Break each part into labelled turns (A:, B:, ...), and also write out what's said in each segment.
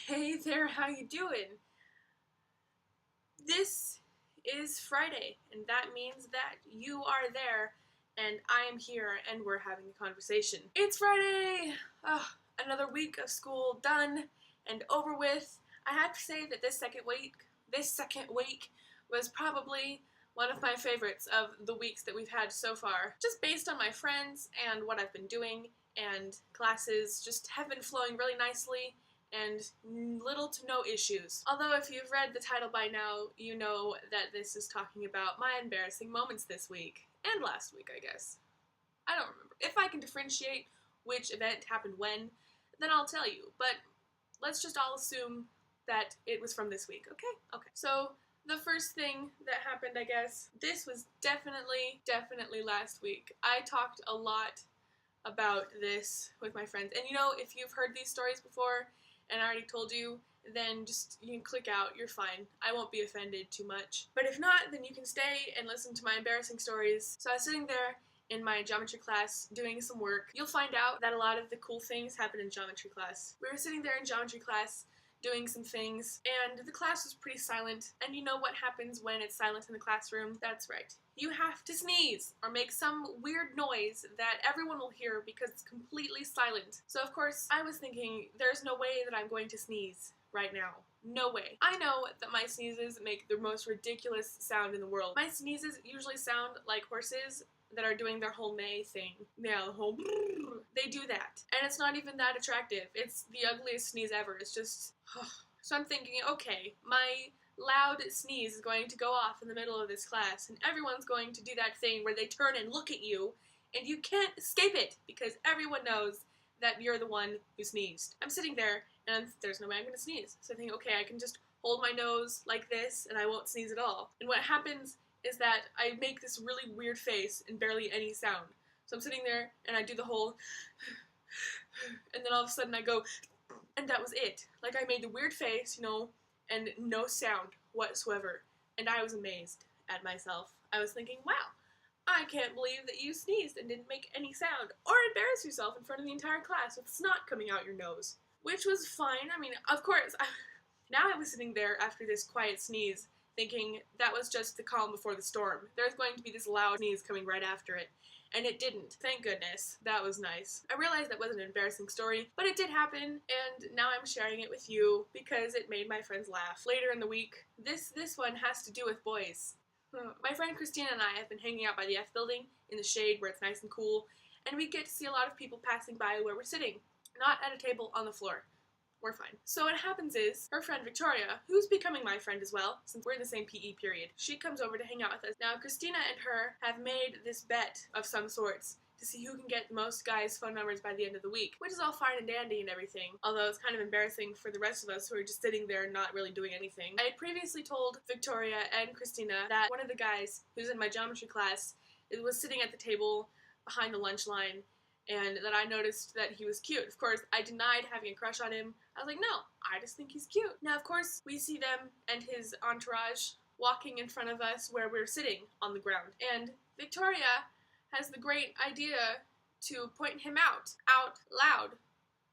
A: Hey there, how you doing? This is Friday, and that means that you are there, and I am here, and we're having a conversation. It's Friday! Another week of school done and over with. I have to say that this second week was probably one of my favorites of the weeks that we've had so far. Just based on my friends and what I've been doing, and classes just have been flowing really nicely and little to no issues. Although if you've read the title by now, you know that this is talking about my embarrassing moments this week. And last week, I guess. I don't remember. If I can differentiate which event happened when, then I'll tell you. But let's just all assume that it was from this week, okay? Okay. So, the first thing that happened, I guess, this was definitely last week. I talked a lot about this with my friends. And you know, if you've heard these stories before, and I already told you, then just, you can click out, you're fine. I won't be offended too much. But if not, then you can stay and listen to my embarrassing stories. So I was sitting there in my geometry class doing some work. You'll find out that a lot of the cool things happen in geometry class. We were sitting there in geometry class doing some things, and the class was pretty silent. And you know what happens when it's silent in the classroom? That's right. You have to sneeze or make some weird noise that everyone will hear because it's completely silent. So of course, I was thinking, there's no way that I'm going to sneeze right now. No way. I know that my sneezes make the most ridiculous sound in the world. My sneezes usually sound like horses that are doing their whole neigh thing. Yeah, the whole they do that. And it's not even that attractive. It's the ugliest sneeze ever. It's just so I'm thinking, okay, my loud sneeze is going to go off in the middle of this class, and everyone's going to do that thing where they turn and look at you, and you can't escape it, because everyone knows that you're the one who sneezed. I'm sitting there, and there's no way I'm going to sneeze. So I think, okay, I can just hold my nose like this, and I won't sneeze at all. And what happens is that I make this really weird face and barely any sound. So I'm sitting there, and I do the whole and then all of a sudden I go, and that was it. Like, I made the weird face, you know, and no sound whatsoever. And I was amazed at myself. I was thinking, wow, I can't believe that you sneezed and didn't make any sound, or embarrass yourself in front of the entire class with snot coming out your nose. Which was fine. I mean, of course, now I was sitting there after this quiet sneeze, thinking that was just the calm before the storm. There's going to be this loud sneeze coming right after it. And it didn't. Thank goodness. That was nice. I realized that wasn't an embarrassing story, but it did happen, and now I'm sharing it with you because it made my friends laugh. Later in the week, this one has to do with boys. My friend Christina and I have been hanging out by the F building in the shade where it's nice and cool, and we get to see a lot of people passing by where we're sitting, not at a table on the floor. We're fine. So what happens is, her friend Victoria, who's becoming my friend as well, since we're in the same PE period, she comes over to hang out with us. Now, Christina and her have made this bet of some sorts to see who can get the most guys' phone numbers by the end of the week, which is all fine and dandy and everything, although it's kind of embarrassing for the rest of us who are just sitting there not really doing anything. I had previously told Victoria and Christina that one of the guys who's in my geometry class was sitting at the table behind the lunch line, and that I noticed that he was cute. Of course, I denied having a crush on him. I was like, no, I just think he's cute. Now, of course, we see them and his entourage walking in front of us where we're sitting on the ground. And Victoria has the great idea to point him out loud,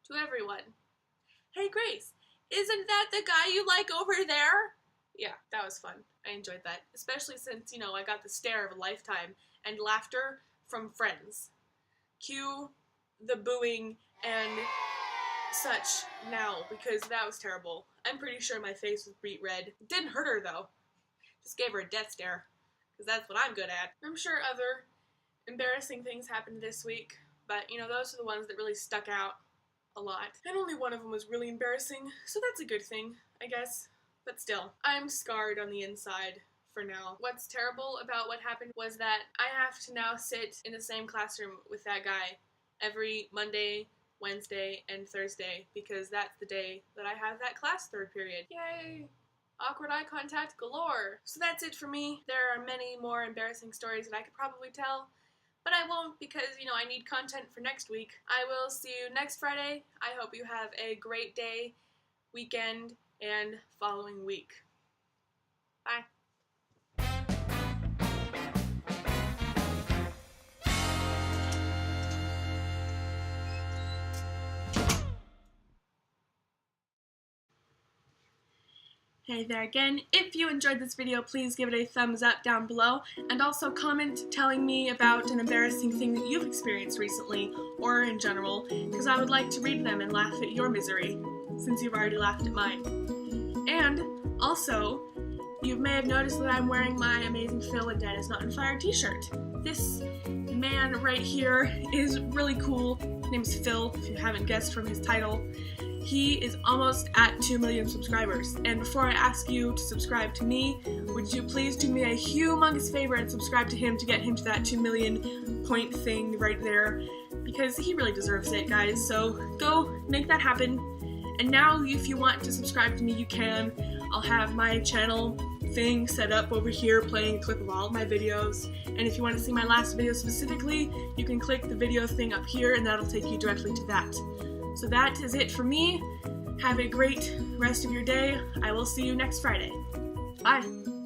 A: to everyone. Hey, Grace, isn't that the guy you like over there? Yeah, that was fun. I enjoyed that. Especially since, you know, I got the stare of a lifetime and laughter from friends. Cue the booing and such now, because that was terrible. I'm pretty sure my face was beet red. It didn't hurt her, though. Just gave her a death stare, because that's what I'm good at. I'm sure other embarrassing things happened this week, but, you know, those are the ones that really stuck out a lot. And only one of them was really embarrassing, so that's a good thing, I guess. But still, I'm scarred on the inside. For now. What's terrible about what happened was that I have to now sit in the same classroom with that guy every Monday, Wednesday, and Thursday, because that's the day that I have that class third period. Yay! Awkward eye contact galore. So that's it for me. There are many more embarrassing stories that I could probably tell, but I won't because, you know, I need content for next week. I will see you next Friday. I hope you have a great day, weekend, and following week. Bye. Hey there again. If you enjoyed this video, please give it a thumbs up down below, and also comment telling me about an embarrassing thing that you've experienced recently, or in general, because I would like to read them and laugh at your misery, since you've already laughed at mine. And also, you may have noticed that I'm wearing my Amazing Phil and Dad is Not on Fire t-shirt. This man right here is really cool. His name's Phil, if you haven't guessed from his title. He is almost at 2 million subscribers, and before I ask you to subscribe to me, would you please do me a humongous favor and subscribe to him to get him to that 2 million point thing right there, because he really deserves it, guys, so go make that happen. And now, if you want to subscribe to me, you can. I'll have my channel thing set up over here playing a clip of all of my videos, and if you want to see my last video specifically, you can click the video thing up here and that'll take you directly to that. So that is it for me. Have a great rest of your day. I will see you next Friday. Bye!